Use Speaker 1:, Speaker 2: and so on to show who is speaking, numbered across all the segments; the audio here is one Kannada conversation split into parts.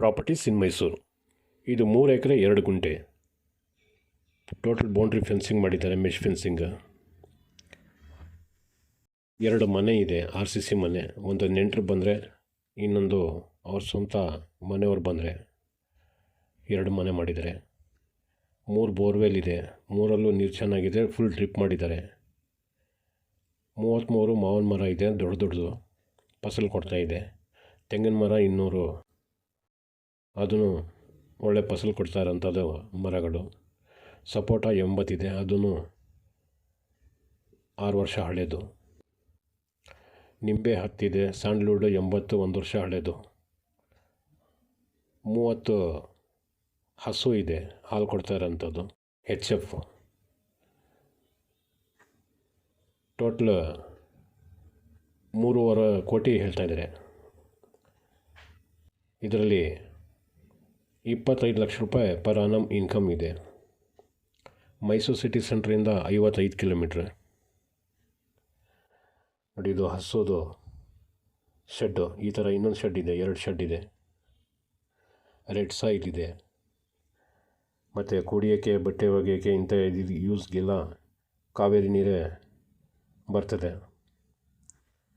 Speaker 1: ಪ್ರಾಪರ್ಟೀಸ್ ಇನ್ ಮೈಸೂರು. ಇದು 3 ಎಕರೆ 2 ಗುಂಟೆ. ಟೋಟಲ್ ಬೌಂಡ್ರಿ ಫೆನ್ಸಿಂಗ್ ಮಾಡಿದ್ದಾರೆ, ಮೆಶ್ ಫೆನ್ಸಿಂಗ್. 2 ಮನೆ ಇದೆ, RCC ಮನೆ. ಒಂದು ನೆಂಟರು ಬಂದರೆ, ಇನ್ನೊಂದು ಅವ್ರ ಸ್ವಂತ ಮನೆಯವ್ರು ಬಂದರೆ 2 ಮನೆ ಮಾಡಿದ್ದಾರೆ. 3 ಬೋರ್ವೆಲ್ ಇದೆ, 3ರಲ್ಲೂ ನೀರು ಚೆನ್ನಾಗಿದೆ, ಫುಲ್ ಡ್ರಿಪ್ ಮಾಡಿದ್ದಾರೆ. 33 ಮಾವಿನ ಮರ ಇದೆ, ದೊಡ್ಡದು ಫಸಲು ಕೊಡ್ತಾಯಿದೆ. ತೆಂಗಿನ ಮರ 200, ಅದೂ ಒಳ್ಳೆ ಫಸಲು ಕೊಡ್ತಾ ಇರೋಂಥದ್ದು ಮರಗಳು. ಸಪೋಟ 80 ಇದೆ, ಅದೂ 6 ವರ್ಷ ಹಳೇದು. ನಿಂಬೆ 10 ಇದೆ, ಸ್ಯಾಂಡ್ಲ್ವುಡ್ 80, 1 ವರ್ಷ ಹಳೇದು. 30 ಹಸು ಇದೆ, ಹಾಲು ಕೊಡ್ತಾ ಇರೋಂಥದ್ದು, HF. ಟೋಟ್ಲ್ 3.5 ಕೋಟಿ ಹೇಳ್ತಾಯಿದ್ದಾರೆ. ಇದರಲ್ಲಿ 25 ಲಕ್ಷ ರೂಪಾಯಿ ಪರ್ ಆನಮ್ ಇನ್ಕಮ್ ಇದೆ. ಮೈಸೂರು ಸಿಟಿ ಸೆಂಟ್ರಿಂದ 55 ಕಿಲೋಮೀಟ್ರ್. ನೋಡಿ, ಇದು ಹಸುದು ಶೆಡ್ಡು. ಈ ಥರ ಇನ್ನೊಂದು ಶೆಡ್ ಇದೆ, 2 ಶೆಡ್ ಇದೆ. ರೆಡ್ ಸಾಯಿಲ್ ಇದೆ. ಮತ್ತು ಕುಡಿಯೋಕ್ಕೆ, ಬಟ್ಟೆ ಒಗೆಯೋಕ್ಕೆ, ಇಂಥ ಯೂಸ್ಗೆಲ್ಲ ಕಾವೇರಿ ನೀರೇ ಬರ್ತದೆ,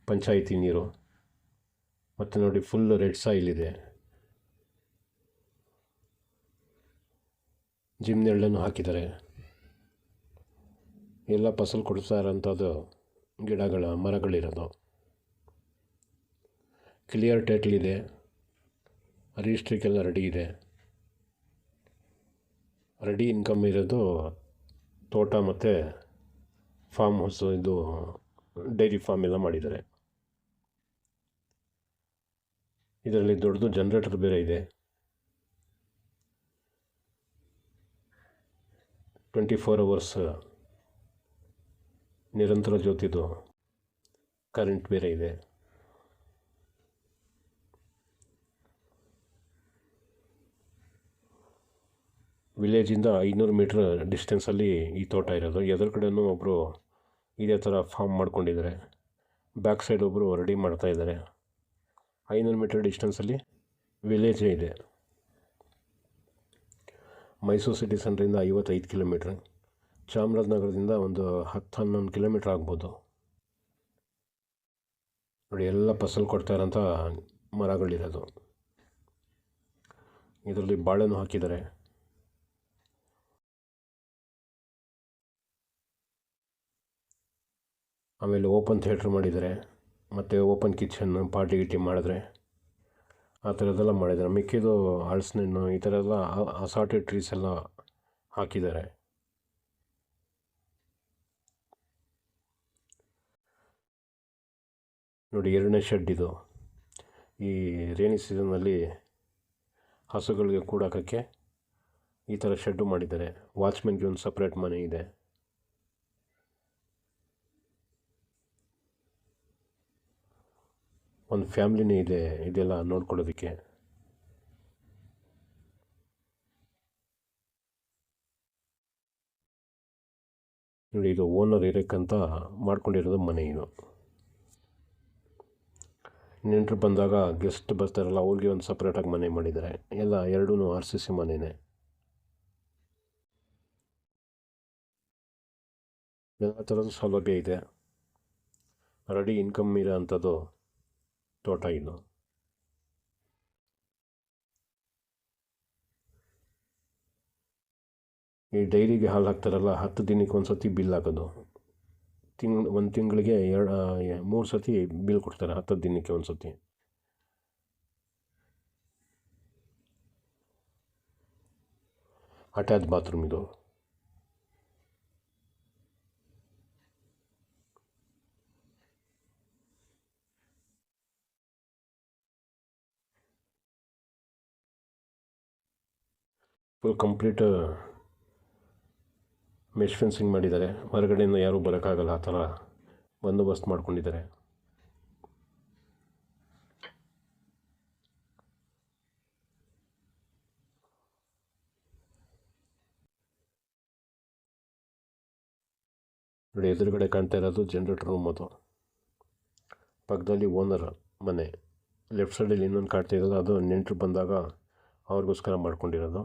Speaker 1: ಪಂಚಾಯಿತಿ ನೀರು. ಮತ್ತು ನೋಡಿ, ಫುಲ್ ರೆಡ್ ಸಾಯಿಲ್ ಇದೆ. ಜಿಮ್ನೆಳ್ಳನ್ನು ಹಾಕಿದ್ದಾರೆ. ಎಲ್ಲ ಫಸಲು ಕೊಡ್ತಾ ಇರೋಂಥದ್ದು ಮರಗಳಿರೋದು. ಕ್ಲಿಯರ್ ಟೈಟ್ಲ್ ಇದೆ, ರಿಜಿಸ್ಟ್ರಿಗೆಲ್ಲ ರೆಡಿ ಇದೆ. ರೆಡಿ ಇನ್ಕಮ್ ಇರೋದು ತೋಟ ಮತ್ತು ಫಾರ್ಮ್ ಹೌಸ್, ಇದು ಡೈರಿ ಫಾರ್ಮ್ ಎಲ್ಲ ಮಾಡಿದ್ದಾರೆ. ಇದರಲ್ಲಿ ದೊಡ್ಡದು ಜನ್ರೇಟರ್ ಬೇರೆ ಇದೆ. 24 hours ನಿರಂತರ ಜ್ಯೋತಿದು ಕರೆಂಟ್ ಬೇರೆ ಇದೆ. ವಿಲೇಜಿಂದ 500 ಮೀಟ್ರ್ ಡಿಸ್ಟೆನ್ಸಲ್ಲಿ ಈ ತೋಟ ಇರೋದು. ಎದುರುಗಡೆನೂ ಒಬ್ಬರು ಇದೇ ಥರ ಫಾರ್ಮ್ ಮಾಡ್ಕೊಂಡಿದ್ದಾರೆ. ಬ್ಯಾಕ್ ಸೈಡ್ ಒಬ್ಬರು ರೆಡಿ ಮಾಡ್ತಾಯಿದ್ದಾರೆ. 500 ಮೀಟರ್ ಡಿಸ್ಟೆನ್ಸಲ್ಲಿ ವಿಲೇಜೇ ಇದೆ. ಮೈಸೂರು ಸಿಟಿ ಸೆಂಟ್ರಿಂದ 55 ಕಿಲೋಮೀಟ್ರ್. ಚಾಮರಾಜನಗರದಿಂದ ಒಂದು 10-11 ಕಿಲೋಮೀಟ್ರ್ ಆಗ್ಬೋದು. ನೋಡಿ, ಎಲ್ಲ ಫಸಲು ಕೊಡ್ತಾ ಇರೋಂಥ ಮರಗಳಿರೋದು. ಇದರಲ್ಲಿ ಬಾಳೆನೂ ಹಾಕಿದ್ದಾರೆ. ಆಮೇಲೆ ಓಪನ್ ಥಿಯೇಟ್ರ್ ಮಾಡಿದ್ದಾರೆ. ಮತ್ತು ಓಪನ್ ಕಿಚನ್, ಪಾರ್ಟಿ ಗಿಟಿ ಮಾಡಿದ್ರೆ ಆ ಥರದ್ದೆಲ್ಲ ಮಾಡಿದ್ದಾರೆ. ಮಿಕ್ಕಿದು ಹಲಸಿನಣ್ಣು, ಈ ಥರ ಎಲ್ಲ ಅಸಾರ್ಟೆಡ್ ಟ್ರೀಸ್ ಎಲ್ಲ ಹಾಕಿದ್ದಾರೆ. ನೋಡಿ, 2ನೇ ಶೆಡ್ ಇದು. ಈ ರೇನಿ ಸೀಸನ್ನಲ್ಲಿ ಹಸುಗಳಿಗೆ ಕೂಡಾಕೋಕ್ಕೆ ಈ ಥರ ಶೆಡ್ಡು ಮಾಡಿದ್ದಾರೆ. ವಾಚ್ಮೆನ್ಗೆ ಒಂದು ಸಪ್ರೇಟ್ ಮನೆ ಇದೆ. ಒಂದು ಫ್ಯಾಮ್ಲಿನೇ ಇದೆ ಇದೆಲ್ಲ ನೋಡ್ಕೊಳ್ಳೋದಕ್ಕೆ. ನೋಡಿ, ಇದು ಓನರ್ ಇರೋಕ್ಕಂತ ಮಾಡ್ಕೊಂಡಿರೋದು ಮನೆ. ಇದು ನೆಂಟರು ಬಂದಾಗ ಗೆಸ್ಟ್ ಬರ್ತಾರಲ್ಲ, ಅವ್ರಿಗೆ ಒಂದು ಸಪ್ರೇಟಾಗಿ ಮನೆ ಮಾಡಿದ್ದಾರೆ. ಎಲ್ಲ 2 RCC ಮನೆಯೇ. ಎಲ್ಲ ಥರದ ಸೌಲಭ್ಯ ಇದೆ. ರೆಡಿ ಇನ್ಕಮ್ ಇರೋ ಅಂಥದ್ದು ತೋಟ ಇದು. ಈ ಡೈರಿಗೆ ಹಾಲು ಹಾಕ್ತಾರಲ್ಲ, 10 ದಿನಕ್ಕೆ ಒಂದು ಸತಿ ಬಿಲ್ ಹಾಕೋದು. ಒಂದು ತಿಂಗಳಿಗೆ 3 ಸತಿ ಬಿಲ್ ಕೊಡ್ತಾರೆ, 10 ದಿನಕ್ಕೆ ಒಂದು ಸತಿ. ಅಟ್ಯಾಚ್ ಬಾತ್ರೂಮ್ ಇದು. ಫುಲ್ ಕಂಪ್ಲೀಟ್ ಮೆಶ್ ಫೆನ್ಸಿಂಗ್ ಮಾಡಿದ್ದಾರೆ. ಹೊರಗಡೆಯಿಂದ ಯಾರೂ ಬರೋಕ್ಕಾಗಲ್ಲ, ಆ ಥರ ಬಂದೋಬಸ್ತ್ ಮಾಡ್ಕೊಂಡಿದ್ದಾರೆ. ನೋಡಿ, ಎದುರುಗಡೆ ಕಾಣ್ತಾ ಇರೋದು ಜನ್ರೇಟರ್ ರೂಮ್. ಅದು ಪಕ್ಕದಲ್ಲಿ ಓನರ್ ಮನೆ. ಲೆಫ್ಟ್ ಸೈಡಲ್ಲಿ ಇನ್ನೊಂದು ಕಾಣ್ತಾ ಇರೋದು, ಅದು ನೆಂಟರು ಬಂದಾಗ ಅವ್ರಿಗೋಸ್ಕರ ಮಾಡ್ಕೊಂಡಿರೋದು.